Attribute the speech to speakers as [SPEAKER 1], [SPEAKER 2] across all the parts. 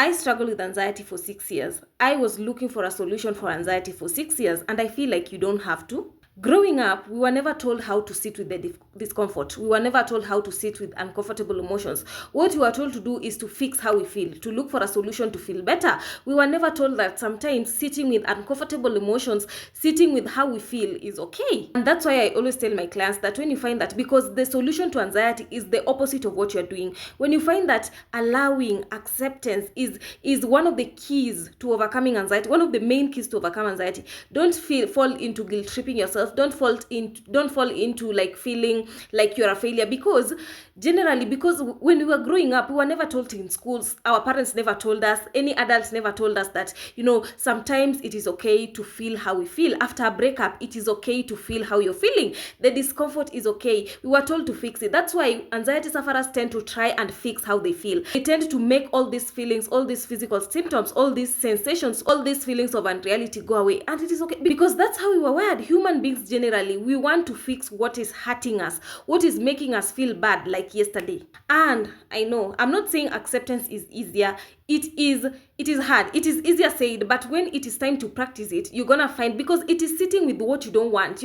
[SPEAKER 1] I struggled with anxiety for 6 years. I was looking for a solution for anxiety for 6 years, and I feel like you don't have to. Growing up, we were never told how to sit with the discomfort. We were never told how to sit with uncomfortable emotions. What we were told to do is to fix how we feel, to look for a solution to feel better. We were never told that sometimes sitting with uncomfortable emotions, sitting with how we feel is okay. And that's why I always tell my clients that when you find that, because the solution to anxiety is the opposite of what you're doing, when you find that allowing acceptance is one of the keys to overcoming anxiety, one of the main keys to overcome anxiety, don't fall into guilt tripping yourself. Don't fall into like feeling like you're a failure, because when we were growing up, we were never told in schools, our parents never told us, any adults never told us that, sometimes it is okay to feel how we feel. After a breakup, it is okay to feel how you're feeling. The discomfort is okay. We were told to fix it. That's why anxiety sufferers tend to try and fix how they feel. They tend to make all these feelings, all these physical symptoms, all these sensations, all these feelings of unreality go away. And it is okay, because that's how we were wired. Human beings generally, we want to fix what is hurting us, what is making us feel bad, like yesterday. And I know, I'm not saying acceptance is easier. It is hard. It is easier said, but when it is time to practice it, you're gonna find, because it is sitting with what you don't want.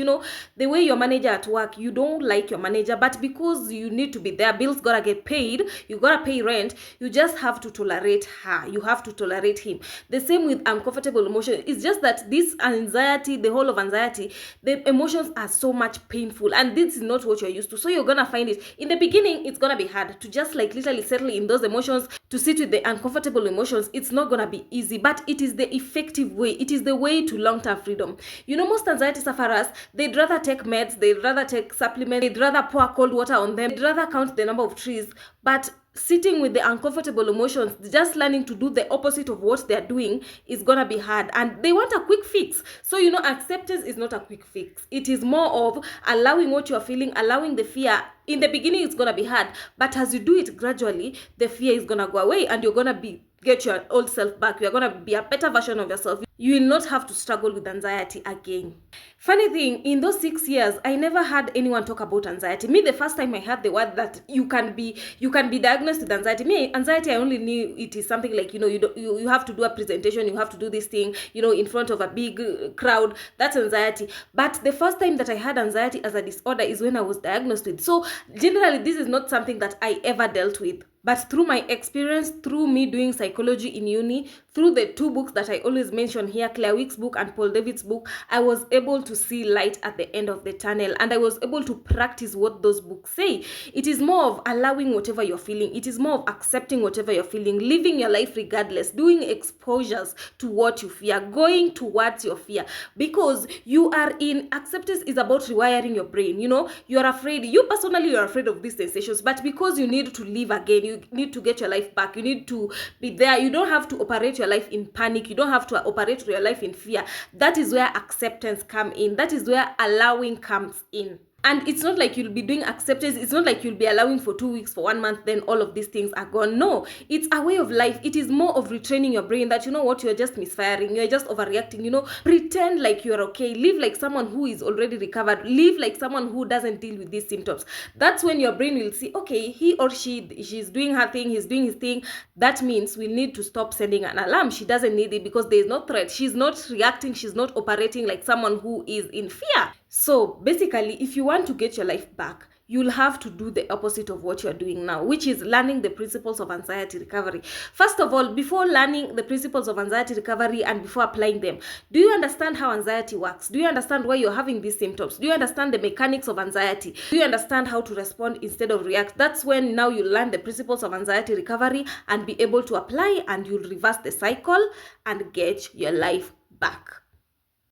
[SPEAKER 1] The way your manager at work, you don't like your manager, but because you need to be there, bills gotta get paid, you gotta pay rent, you just have to tolerate her, you have to tolerate him. The same with uncomfortable emotion. It's just that this anxiety, the whole of anxiety, the emotions are so much painful, and this is not what you're used to. So you're gonna find it in the beginning, it's gonna be hard to just like literally settle in those emotions, to sit with the uncomfortable emotions. It's not gonna be easy, but it is the effective way. It is the way to long-term freedom. Most anxiety sufferers, they'd rather take meds, they'd rather take supplements, they'd rather pour cold water on them, they'd rather count the number of trees. But sitting with the uncomfortable emotions, just learning to do the opposite of what they're doing, is gonna be hard, and they want a quick fix. So acceptance is not a quick fix. It is more of allowing what you're feeling, allowing the fear. In the beginning, it's gonna be hard, but as you do it gradually, the fear is gonna go away, and you're gonna get your old self back. You're gonna be a better version of yourself. You will not have to struggle with anxiety again. Funny thing, in those 6 years, I never had anyone talk about anxiety. Me, the first time I heard the word that you can be diagnosed with anxiety. Me, anxiety, I only knew it is something like, you have to do a presentation, you have to do this thing, in front of a big crowd. That's anxiety. But the first time that I had anxiety as a disorder is when I was diagnosed with. So generally, this is not something that I ever dealt with. But through my experience, through me doing psychology in uni, through the 2 books that I always mention here, Claire Week's book and Paul David's book, I was able to see light at the end of the tunnel, and I was able to practice what those books say. It is more of allowing whatever you're feeling. It is more of accepting whatever you're feeling, living your life regardless, doing exposures to what you fear, going towards your fear, because you are in acceptance is about rewiring your brain. You're afraid. You personally, you're afraid of these sensations, but because you need to live again, you need to get your life back, you need to be there. You don't have to operate your life in panic. You don't have to operate your life in fear. That is where acceptance comes in. That is where allowing comes in. And it's not like you'll be doing acceptance. It's not like you'll be allowing for 2 weeks, for 1 month, then all of these things are gone. No, it's a way of life. It is more of retraining your brain that, you're just misfiring. You're just overreacting, pretend like you're okay. Live like someone who is already recovered. Live like someone who doesn't deal with these symptoms. That's when your brain will see, okay, he or she's doing her thing, he's doing his thing. That means we need to stop sending an alarm. She doesn't need it because there's no threat. She's not reacting. She's not operating like someone who is in fear. So basically, if you want to get your life back, you'll have to do the opposite of what you're doing now, which is learning the principles of anxiety recovery. First of all, before learning the principles of anxiety recovery and before applying them, do you understand how anxiety works? Do you understand why you're having these symptoms? Do you understand the mechanics of anxiety? Do you understand how to respond instead of react? That's when now you learn the principles of anxiety recovery and be able to apply, and you'll reverse the cycle and get your life back.